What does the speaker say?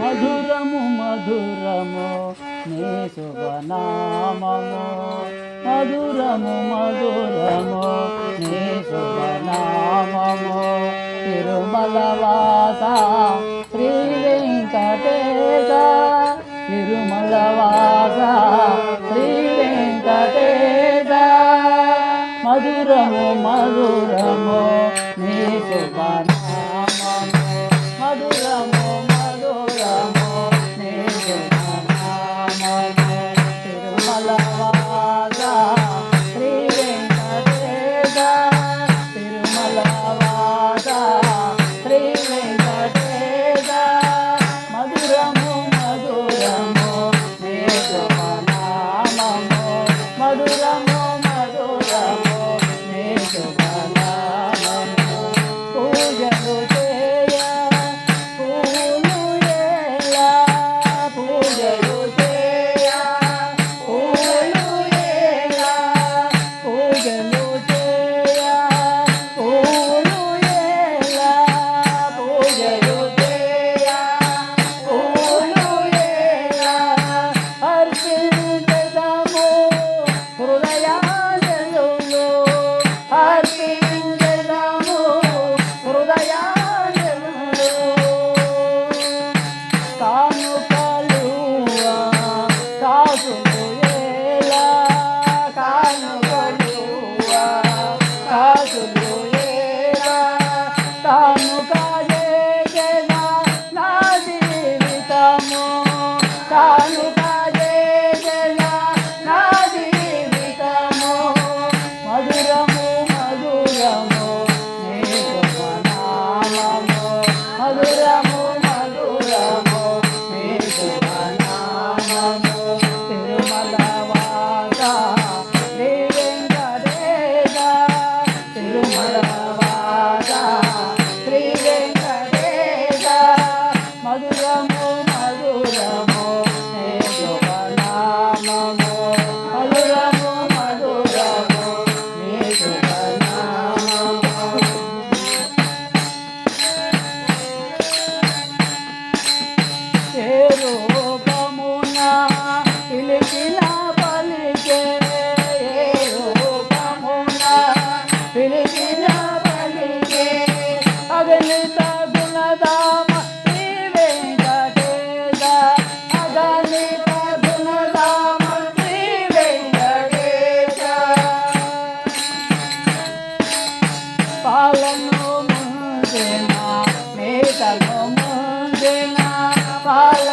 మధురము మధురము నీ శుభనామము, మధురము మధురము నీ శుభనామము. తిరుమలవాస శ్రీ వెంకటేశ, తిరుమలవాస శ్రీ వెంకటేశ. మధురము మధురము నీ శుభనామము, మధురము మధురము నీ శుభనామము. తిరుమలవాస శ్రీ వెంకటేశ, తిరుమలవాస శ్రీ వెంకటేశ. మధురము మధురము నీ శుభనామము, మధురము మధురము నీ శుభనామము. పూజలు చేయ పూలు ఎలా, పూజలు చేయ పూలు ఎలా, పూజలు చేయ పూలు ఎలా, పూజలు చేయ పూలు ఎలా. అర్పించెదము హృదయాలలో, అర్పించెదము హృదయాలలో. కానుకలు కాసులు ఎలా, కానుకలు కాసులు ఎలా. కానుక చేసెదా నా జీవితము, కానుక చేసెదా నా జీవితము. మధురము మధురము నీ శుభనామము, మధురము మధురము నీ శుభనామము. తిరుమలవాస శ్రీ వెంకటేశ, తిరుమలవాస శ్రీ వెంకటేశ. మధురము మధురము నీ శుభనామము, మధురము మధురము నీ శుభనామము. ఏ రూపమున పిలిచిన పలికే, ఏ రూపమున పిలిచిన పలికే. అగణిత గుణధామ శ్రీ వెంకటేశ, అగణిత గుణధామ శ్రీ వెంకటేశ. పాలను ముందిన మేతను ముందిన పాల